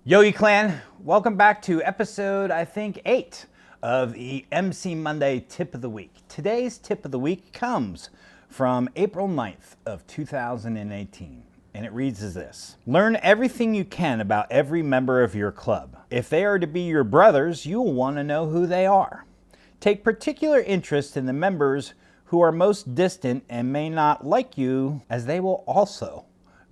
Yogi Clan, welcome back to episode, I think, 8 of the MC Monday Tip of the Week. Today's Tip of the Week comes from April 9th of 2018, and it reads as this. Learn everything you can about every member of your club. If they are to be your brothers, you will want to know who they are. Take particular interest in the members who are most distant and may not like you, as they will also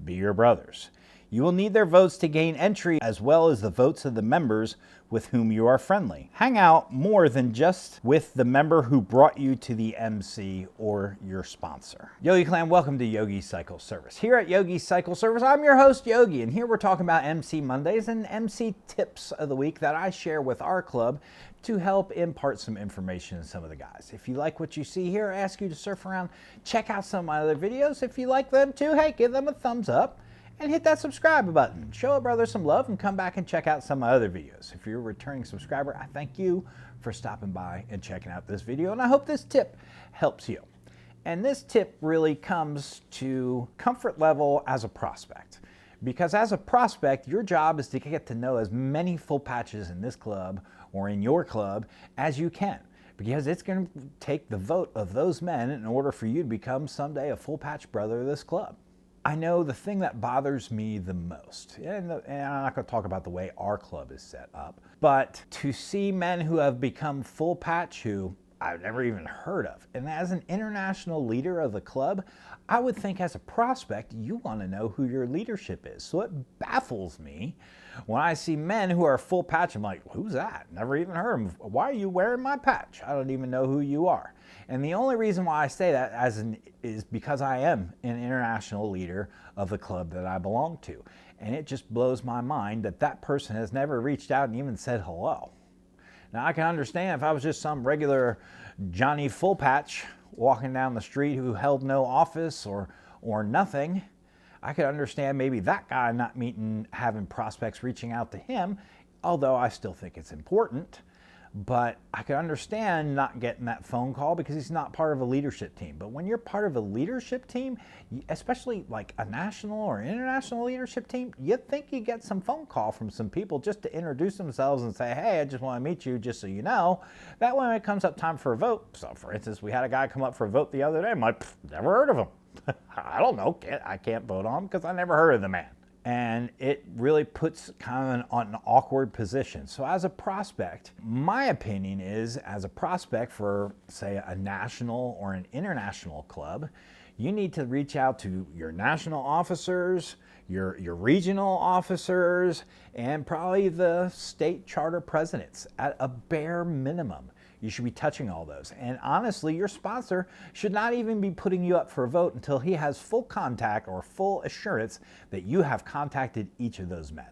be your brothers. You will need their votes to gain entry, as well as the votes of the members with whom you are friendly. Hang out more than just with the member who brought you to the MC or your sponsor. Yogi Clan, welcome to Yogi Cycle Service. Here at Yogi Cycle Service, I'm your host, Yogi, and here we're talking about MC Mondays and MC tips of the week that I share with our club to help impart some information to some of the guys. If you like what you see here, I ask you to surf around, check out some of my other videos. If you like them too, hey, give them a thumbs up. And hit that subscribe button. Show a brother some love and come back and check out some of my other videos. If you're a returning subscriber, I thank you for stopping by and checking out this video, and I hope this tip helps you. And this tip really comes to comfort level as a prospect. Because as a prospect, your job is to get to know as many full patches in this club or in your club as you can. Because it's going to take the vote of those men in order for you to become someday a full patch brother of this club. I know the thing that bothers me the most, and I'm not going to talk about the way our club is set up, but to see men who have become full patch who I've never even heard of. And as an international leader of the club, I would think as a prospect, you want to know who your leadership is. So it baffles me when I see men who are full patch. I'm like, who's that? Never even heard of him. Why are you wearing my patch? I don't even know who you are. And the only reason why I say that is because I am an international leader of the club that I belong to. And it just blows my mind that that person has never reached out and even said hello. Now, I can understand if I was just some regular Johnny Full Patch walking down the street who held no office or nothing. I could understand maybe that guy not having prospects reaching out to him, although I still think it's important. But I could understand not getting that phone call because he's not part of a leadership team. But when you're part of a leadership team, especially like a national or international leadership team, you'd think you get some phone call from some people just to introduce themselves and say, hey, I just want to meet you just so you know. That way when it comes up time for a vote, so for instance, we had a guy come up for a vote the other day. I'm like, never heard of him. I don't know. I can't vote on him because I never heard of the man. And it really puts kind of an awkward position. So as a prospect, my opinion is, as a prospect for, say, a national or an international club, you need to reach out to your national officers, your regional officers, and probably the state charter presidents at a bare minimum. You should be touching all those. And honestly, your sponsor should not even be putting you up for a vote until he has full contact or full assurance that you have contacted each of those men.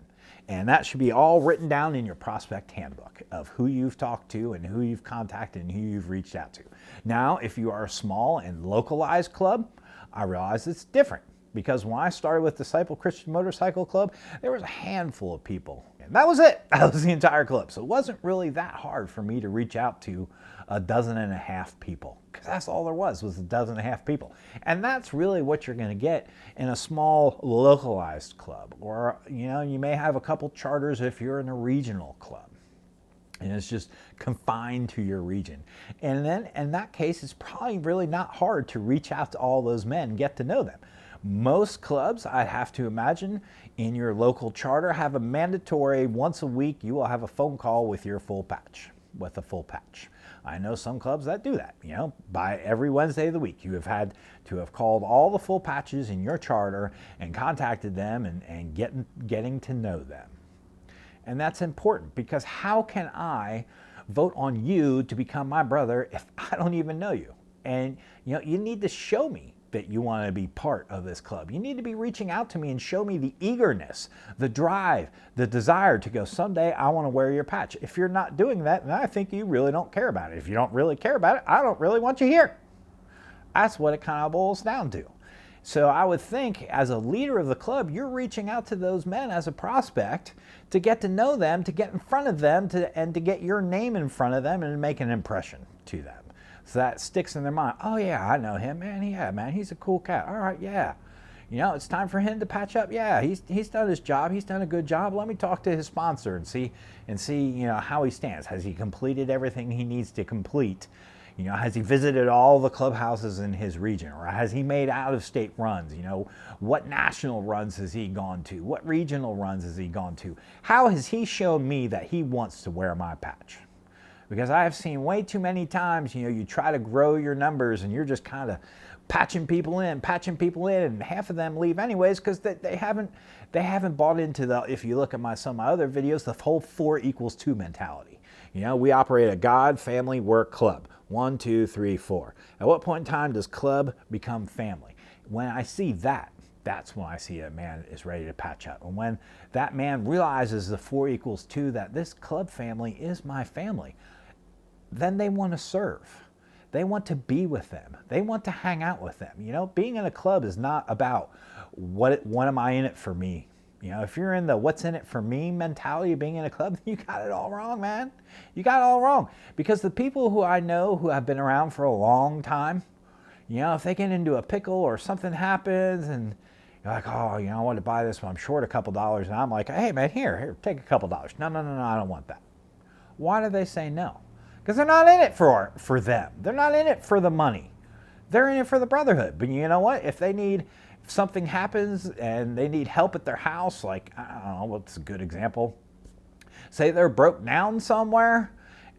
And that should be all written down in your prospect handbook of who you've talked to and who you've contacted and who you've reached out to. Now, if you are a small and localized club, I realize it's different. Because when I started with Disciple Christian Motorcycle Club, there was a handful of people. And that was it. That was the entire club. So it wasn't really that hard for me to reach out to 12 people. Because that's all there was 12 people. And that's really what you're going to get in a small localized club. Or, you may have a couple charters if you're in a regional club. And it's just confined to your region. And then in that case, it's probably really not hard to reach out to all those men and get to know them. Most clubs, I'd have to imagine, in your local charter have a mandatory once a week, you will have a phone call with your full patch, with a full patch. I know some clubs that do that. By every Wednesday of the week, you have had to have called all the full patches in your charter and contacted them and getting to know them. And that's important because how can I vote on you to become my brother if I don't even know you? And you need to show me that you want to be part of this club. You need to be reaching out to me and show me the eagerness, the drive, the desire to go, someday I want to wear your patch. If you're not doing that, then I think you really don't care about it. If you don't really care about it, I don't really want you here. That's what it kind of boils down to. So I would think as a leader of the club, you're reaching out to those men as a prospect to get to know them, to get in front of them, and to get your name in front of them and make an impression to them. So that sticks in their mind. Oh yeah, I know him, man. Yeah, man, he's a cool cat. All right, yeah. You know, it's time for him to patch up. Yeah, he's done his job. He's done a good job. Let me talk to his sponsor and see you know, how he stands. Has he completed everything he needs to complete? You know, has he visited all the clubhouses in his region, or has he made out-of-state runs? You know, what national runs has he gone to? What regional runs has he gone to? How has he shown me that he wants to wear my patch? Because I have seen way too many times, you know, you try to grow your numbers and you're just kind of patching people in, and half of them leave anyways because they haven't bought into the, if you look at some of my other videos, the whole 4=2 mentality. You know, we operate a God, family, work, club. 1, 2, 3, 4. At what point in time does club become family? When I see that, that's when I see a man is ready to patch up. And when that man realizes the 4=2, that this club family is my family, then they want to serve. They want to be with them. They want to hang out with them. You know, being in a club is not about what am I in it for me. You know, if you're in the what's in it for me mentality of being in a club, you got it all wrong, man. You got it all wrong. Because the people who I know who have been around for a long time, you know, if they get into a pickle or something happens and you're like, oh, you know, I want to buy this, but I'm short a couple dollars. And I'm like, hey, man, here, take a couple dollars. No, I don't want that. Why do they say no? Because they're not in it for them. They're not in it for the money. They're in it for the brotherhood. But you know what? If something happens and they need help at their house, like, I don't know, what's a good example? Say they're broke down somewhere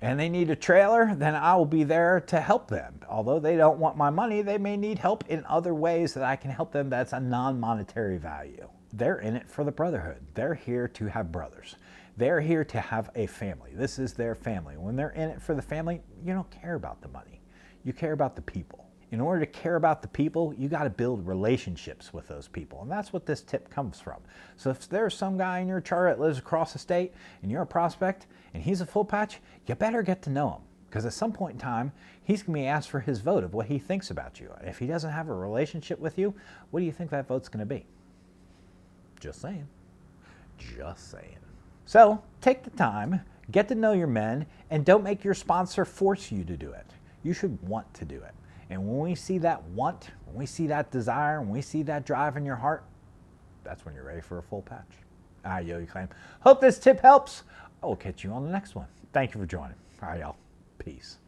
and they need a trailer, then I will be there to help them. Although they don't want my money, they may need help in other ways that I can help them that's a non-monetary value. They're in it for the brotherhood. They're here to have brothers. They're here to have a family. This is their family. When they're in it for the family, you don't care about the money. You care about the people. In order to care about the people, you got to build relationships with those people. And that's what this tip comes from. So if there's some guy in your chart that lives across the state and you're a prospect and he's a full patch, you better get to know him. Because at some point in time, he's going to be asked for his vote of what he thinks about you. And if he doesn't have a relationship with you, what do you think that vote's going to be? Just saying. Just saying. So take the time, get to know your men, and don't make your sponsor force you to do it. You should want to do it. And when we see that want, when we see that desire, when we see that drive in your heart, that's when you're ready for a full patch. All right, Yogi Claim. Hope this tip helps. I will catch you on the next one. Thank you for joining. All right, y'all. Peace.